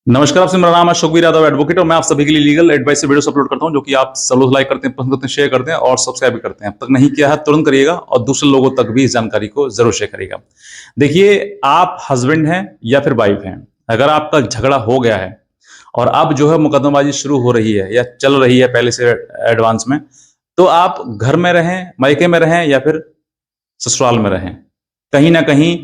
नमस्कार, आपसे मेरा नाम है शुकवीर यादव एडवोकेट और मैं आप सभी के लिए लीगल एडवाइस से वीडियोस अपलोड करता हूं जो कि आप सब लोग लाइक करते हैं, पसंद करते हैं, शेयर करते हैं और सब्सक्राइब भी करते हैं। अब तक नहीं किया है तुरंत करिएगा और दूसरे लोगों तक भी इस जानकारी को जरूर शेयर करिएगा। देखिए, आप हस्बैंड हैं या फिर वाइफ हैं, अगर आपका झगड़ा हो गया है और अब जो है मुकदमाबाजी शुरू हो रही है या चल रही है पहले से एडवांस में, तो आप घर में रहें, मायके में रहें या फिर ससुराल में रहें, कहीं न कहीं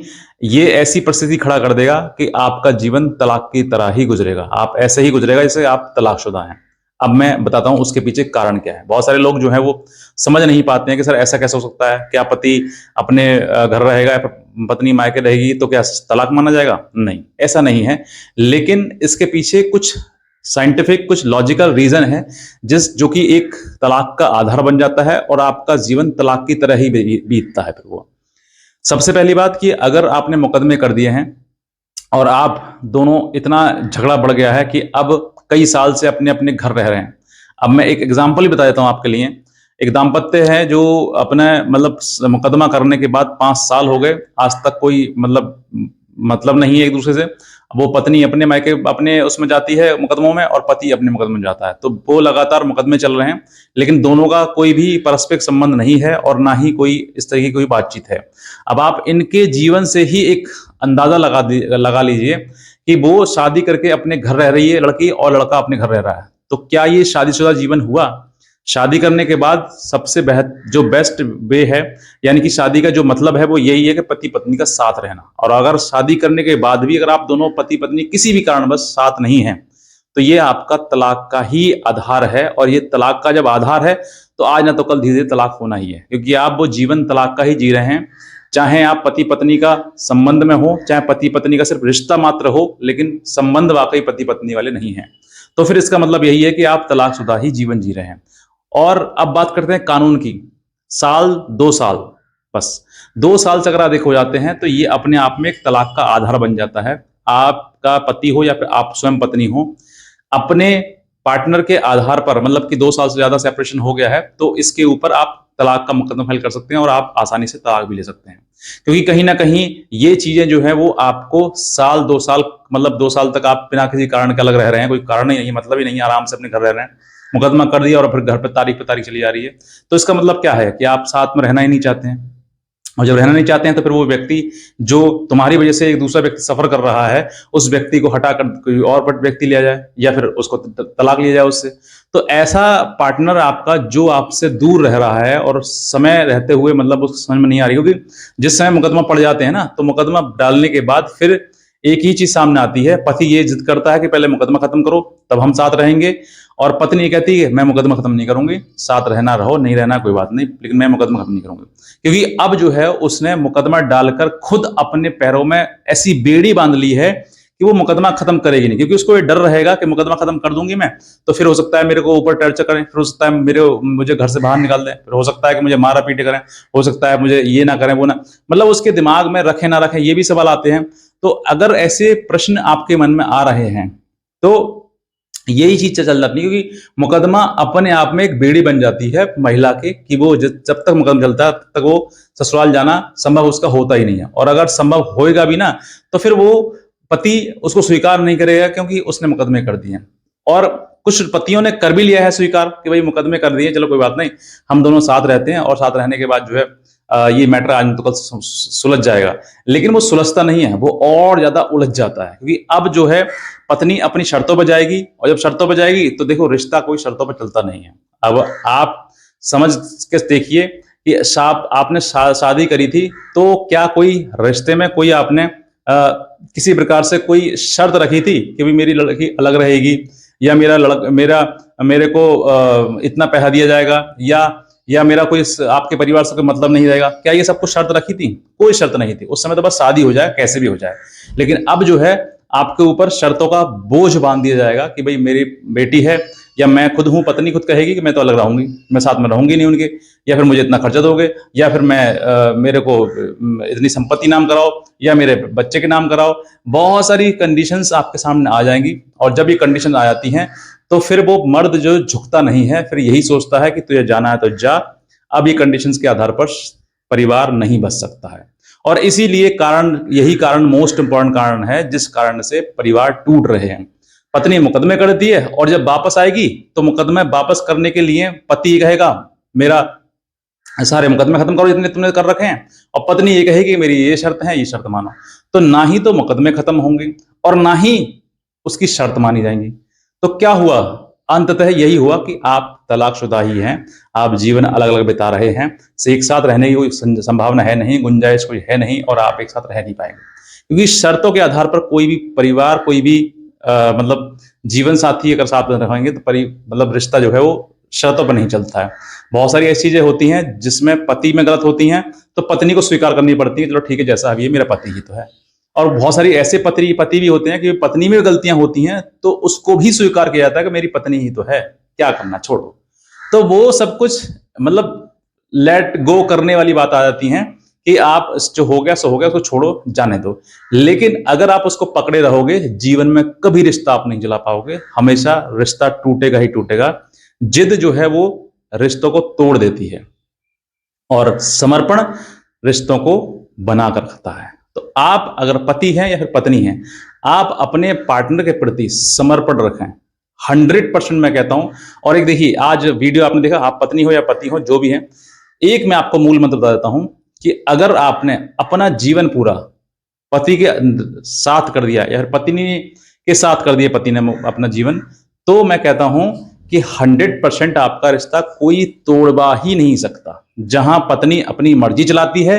ये ऐसी परिस्थिति खड़ा कर देगा कि आपका जीवन तलाक की तरह ही गुज़रेगा। आप ऐसे ही गुज़रेगा जैसे आप तलाकशुदा हैं। अब मैं बताता हूँ उसके पीछे कारण क्या है। बहुत सारे लोग जो हैं वो समझ नहीं पाते हैं कि सर ऐसा कैसे हो सकता है? क्या पति अपने घर रहेगा या फिर पत्नी मायके रहेगी तो क्या तलाक माना जाएगा? नहीं, ऐसा नहीं है। लेकिन इसके पीछे कुछ साइंटिफिक कुछ लॉजिकल रीज़न है जो कि एक तलाक का आधार बन जाता है और आपका जीवन तलाक की तरह ही बीतता है फिर वो। सबसे पहली बात कि अगर आपने मुकदमे कर दिए हैं और आप दोनों इतना झगड़ा बढ़ गया है कि अब कई साल से अपने-अपने घर रह रहे हैं। अब मैं एक एग्ज़ाम्पल ही बता देता हूँ आपके लिए। एक दाम्पत्य है जो अपने मतलब मुकदमा करने के बाद 5 साल हो गए, आज तक कोई मतलब नहीं है एक-दूसरे से। वो पत्नी अपने मायके अपने उसमें जाती है मुकदमों में और पति अपने मुकदमे में जाता है। तो वो लगातार मुकदमे चल रहे हैं, लेकिन दोनों का कोई भी पारस्परिक संबंध नहीं है और ना ही कोई इस तरह की कोई बातचीत है। अब आप इनके जीवन से ही एक अंदाज़ा लगा लीजिए कि वो शादी करके अपने घर रह रही है लड़की और लड़का अपने घर रह रहा है। तो क्या ये शादीशुदा जीवन हुआ? शादी करने के बाद सबसे जो बेस्ट वे है, यानी कि शादी का जो मतलब है वो यही है कि पति-पत्नी का साथ रहना। और अगर शादी करने के बाद भी अगर आप दोनों पति-पत्नी किसी भी कारणवश साथ नहीं हैं, तो ये आपका तलाक का ही आधार है और ये तलाक का जब आधार है, तो आज ना तो कल धीरे-धीरे तलाक होना ही है। क्योंकि आप वो जीवन तलाक का ही जी रहे हैं। चाहे आप पति-पत्नी का संबंध में हो, चाहे पति-पत्नी का सिर्फ रिश्ता मात्र हो, लेकिन संबंध वाक़ई पति-पत्नी वाले नहीं हैं। तो फिर इसका मतलब यही है कि आप तलाकशुदा ही जीवन जी रहे हैं। और अब बात करते हैं कानून की। साल, 2 साल, बस 2 साल से अगर अधिक हो जाते हैं, तो ये अपने आप में एक तलाक का आधार बन जाता है। आपका पति हो या फिर आप स्वयं पत्नी हो, अपने पार्टनर के आधार पर मतलब कि 2 साल से ज़्यादा सेपरेशन हो गया है, तो इसके ऊपर आप तलाक का मुकदमा फाइल कर सकते हैं और आप आसानी से तलाक भी ले सकते हैं। क्योंकि कहीं न कहीं ये चीज़ें जो हैं वो आपको साल, 2 साल मतलब 2 साल तक आप बिना किसी कारण के अलग रह रहे हैं, कोई कारण ही नहीं है, मतलब ही नहीं है, आराम से अपने घर रह रहे हैं। मुकदमा कर दिया और फिर घर पे तारीख चली जा रही है। तो इसका मतलब क्या है कि आप साथ में रहना ही नहीं चाहते हैं। और जब रहना नहीं चाहते हैं तो फिर वो व्यक्ति जो तुम्हारी वजह से एक दूसरा व्यक्ति सफ़र कर रहा है, उस व्यक्ति को हटाकर कोई और व्यक्ति लिया जाए या फिर उसको तलाक लिया जाए उससे। तो ऐसा पार्टनर आपका जो आपसे दूर रह रहा है और समय रहते हुए मतलब उसको समझ में नहीं आ रही, क्योंकि जिस समय मुकदमा पड़ जाते हैं ना, तो मुकदमा डालने के बाद फिर एक ही चीज़ सामने आती है। पति ये ज़िद करता है कि पहले मुकदमा खत्म करो, तब हम साथ रहेंगे, और पत्नी ये कहती है मैं मुकदमा खत्म नहीं करूँगी, साथ रहना रहो, नहीं रहना कोई बात नहीं, लेकिन मैं मुकदमा खत्म नहीं करूँगी। क्योंकि अब जो है उसने मुकदमा डालकर खुद अपने पैरों में ऐसी बेड़ी बांध ली है कि वो मुकदमा खत्म करेगी नहीं, क्योंकि उसको ये डर रहेगा कि मुकदमा खत्म कर दूंगी मैं तो फिर हो सकता है मेरे को ऊपर टर्चर करें, फिर हो सकता है मुझे घर से बाहर निकाल दें, फिर हो सकता है कि मुझे मारा पीटे करें, हो सकता है मुझे ये ना करें वो ना, मतलब उसके दिमाग में रखे ना रखें ये भी सवाल आते हैं। तो अगर ऐसे प्रश्न आपके मन में आ रहे हैं तो यही चीज चल जाती है, क्योंकि मुकदमा अपने आप में एक बेड़ी बन जाती है महिला के कि वो जब तक मुकदमा चलता है तब तक वो ससुराल जाना संभव उसका होता ही नहीं है। और अगर संभव होएगा भी ना, तो फिर वो पति उसको स्वीकार नहीं करेगा क्योंकि उसने मुकदमे कर दिए हैं। और कुछ पतियों ने कर भी लिया है स्वीकार कि भाई मुकदमे कर दिए, चलो कोई बात नहीं, हम दोनों साथ रहते हैं और साथ रहने के बाद जो है ये मैटर आज तो कल सुलझ जाएगा। लेकिन वो सुलझता नहीं है, वो और ज्यादा उलझ जाता है, क्योंकि अब जो है पत्नी अपनी शर्तों पर जाएगी और जब शर्तों पर जाएगी तो देखो रिश्ता कोई शर्तों पर चलता नहीं है। अब आप समझ के देखिए कि आपने शादी करी थी, तो क्या कोई रिश्ते में कोई आपने किसी प्रकार से कोई शर्त रखी थी कि भाई मेरी लड़की अलग रहेगी या मेरे को इतना पैसा दिया जाएगा या मेरा कोई आपके परिवार से कोई मतलब नहीं रहेगा? क्या ये सब कुछ शर्त रखी थी? कोई शर्त नहीं थी। उस समय तो बस शादी हो जाए कैसे भी हो जाए। लेकिन अब जो है आपके ऊपर शर्तों का बोझ बांध दिया जाएगा कि भाई मेरी बेटी है या मैं खुद हूं, पत्नी खुद कहेगी कि मैं तो अलग रहूंगी, मैं साथ में रहूंगी नहीं उनके, या फिर मुझे इतना खर्चा दोगे, या फिर मेरे को इतनी संपत्ति नाम कराओ, या मेरे बच्चे के नाम कराओ। बहुत सारी कंडीशंस आपके सामने आ जाएंगी और जब ये कंडीशन आ जाती हैं तो फिर वो मर्द जो झुकता नहीं है, फिर यही सोचता है कि तुझे जाना है तो जा। अब ये कंडीशंस के आधार पर परिवार नहीं बच सकता है। और इसीलिए यही कारण मोस्ट इंपॉर्टेंट कारण है जिस कारण से परिवार टूट रहे हैं। पत्नी मुकदमे करती है और जब वापस आएगी तो मुकदमे वापस करने के लिए पति कहेगा मेरा सारे मुकदमे खत्म करो जितने तुमने कर रखे हैं, और पत्नी ये कहेगी मेरी ये शर्त है, ये शर्त मानो। तो ना ही तो मुकदमे खत्म होंगे और ना ही उसकी शर्त मानी जाएंगी। तो क्या हुआ, अंततः यही हुआ कि आप तलाकशुदा ही हैं, आप जीवन अलग अलग बिता रहे हैं, से एक साथ रहने की कोई संभावना है नहीं, गुंजाइश कोई है नहीं, और आप एक साथ रह नहीं पाएंगे। क्योंकि शर्तों के आधार पर कोई भी परिवार, कोई भी मतलब जीवन साथी अगर साथ में रहेंगे तो मतलब रिश्ता जो है वो शर्तों पर नहीं चलता है। बहुत सारी ऐसी चीजें होती हैं जिसमें पति में गलत होती हैं तो पत्नी को स्वीकार करनी पड़ती है, चलो ठीक है जैसा अभी है मेरा पति ही तो है। और बहुत सारी ऐसे पति भी होते हैं कि पत्नी में गलतियां होती हैं तो उसको भी स्वीकार किया जाता है कि मेरी पत्नी ही तो है, क्या करना, छोड़ो। तो वो सब कुछ मतलब लेट गो करने वाली बात आ जाती है कि आप जो हो गया सो हो गया, उसको छोड़ो, जाने दो। लेकिन अगर आप उसको पकड़े रहोगे जीवन में कभी रिश्ता आप नहीं चला पाओगे, हमेशा रिश्ता टूटेगा ही टूटेगा। जिद जो है वो रिश्तों को तोड़ देती है और समर्पण रिश्तों को बनाकर रखता है। तो आप अगर पति हैं या फिर पत्नी हैं, आप अपने पार्टनर के प्रति समर्पण रखें 100%, मैं कहता हूं। और एक देखिए, आज वीडियो आपने देखा, आप पत्नी हो या पति हो जो भी है, एक मैं आपको मूल मंत्र बता देता हूं कि अगर आपने अपना जीवन पूरा पति के साथ कर दिया या फिर पत्नी के साथ कर दिया पति ने अपना जीवन, तो मैं कहता हूं कि 100% आपका रिश्ता कोई तोड़वा ही नहीं सकता। जहां पत्नी अपनी मर्जी चलाती है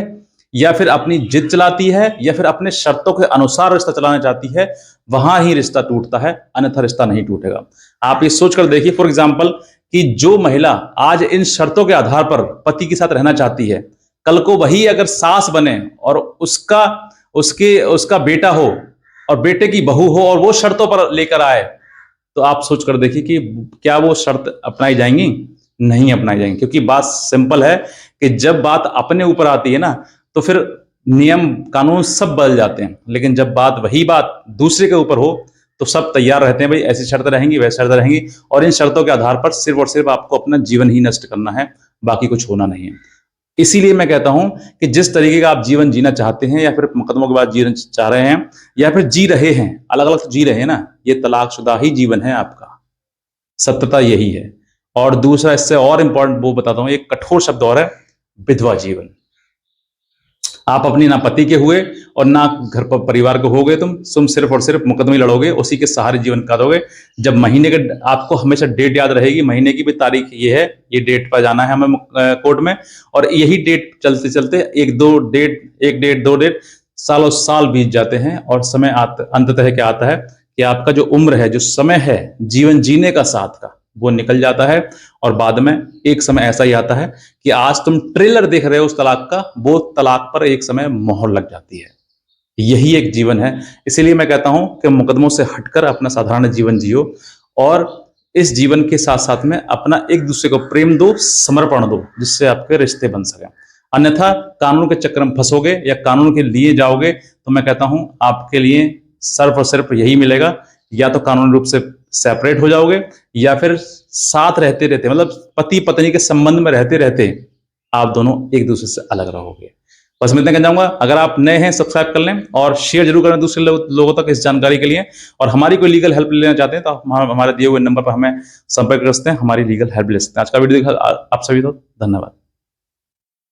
या फिर अपनी जिद चलाती है या फिर अपने शर्तों के अनुसार रिश्ता चलाना चाहती है, वहां ही रिश्ता टूटता है, अन्यथा रिश्ता नहीं टूटेगा। आप ये सोचकर देखिए फॉर एग्जाम्पल कि जो महिला आज इन शर्तों के आधार पर पति के साथ रहना चाहती है, कल को वही अगर सास बने और उसका बेटा हो और बेटे की बहू हो और वो शर्तों पर लेकर आए, तो आप सोचकर देखिए कि क्या वो शर्त अपनाई जाएंगी? नहीं अपनाई जाएंगी। क्योंकि बात सिंपल है कि जब बात अपने ऊपर आती है ना, तो फिर नियम कानून सब बदल जाते हैं। लेकिन जब वही बात दूसरे के ऊपर हो तो सब तैयार रहते हैं, भाई ऐसी शर्तें रहेंगी, वैसी शर्तें रहेंगी, और इन शर्तों के आधार पर सिर्फ और सिर्फ आपको अपना जीवन ही नष्ट करना है, बाकी कुछ होना नहीं है। इसीलिए मैं कहता हूं कि जिस तरीके का आप जीवन जीना चाहते हैं या फिर मुकदमों के बाद जीवन चाह रहे हैं या फिर जी रहे हैं, अलग अलग तो जी रहे हैं ना, ये तलाकशुदा ही जीवन है आपका, सत्यता यही है। और दूसरा इससे और इंपॉर्टेंट वो बताता हूं, एक कठोर शब्द और है, विधवा जीवन। आप अपनी ना पति के हुए और ना घर पर परिवार को हो गए, तुम सिर्फ और सिर्फ मुकदमे लड़ोगे, उसी के सहारे जीवन काटोगे। जब महीने के, आपको हमेशा डेट याद रहेगी, महीने की भी तारीख ये है, ये डेट पर जाना है हमें कोर्ट में, और यही डेट चलते चलते एक डेट दो डेट सालों साल बीत जाते हैं। और समय अंततः क्या आता है कि आपका जो उम्र है, जो समय है जीवन जीने का साथ का, वो निकल जाता है। और बाद में एक समय ऐसा ही आता है कि आज तुम ट्रेलर देख रहे हो उस तलाक का, वो तलाक पर एक समय मोहर लग जाती है। यही एक जीवन है। इसीलिए मैं कहता हूं कि मुकदमों से हटकर अपना साधारण जीवन जियो, और इस जीवन के साथ साथ में अपना एक दूसरे को प्रेम दो, समर्पण दो, जिससे आपके रिश्ते बन सके। अन्यथा कानून के चक्कर में फंसोगे या कानून के लिए जाओगे तो मैं कहता हूं आपके लिए सिर्फ और सिर्फ यही मिलेगा, या तो कानूनी रूप से सेपरेट हो जाओगे या फिर साथ रहते रहते, मतलब पति पत्नी के संबंध में रहते रहते आप दोनों एक दूसरे से अलग रहोगे। बस मैं इतना कहना चाहूंगा, अगर आप नए हैं सब्सक्राइब कर लें और शेयर जरूर करें दूसरे लोगों तक इस जानकारी के लिए। और हमारी कोई लीगल हेल्प लेना चाहते हैं तो हमारे दिए हुए नंबर पर हमें संपर्क कर सकते हैं, हमारी लीगल हेल्प ले सकते हैं। आज का वीडियो देखा आप सभी को धन्यवाद।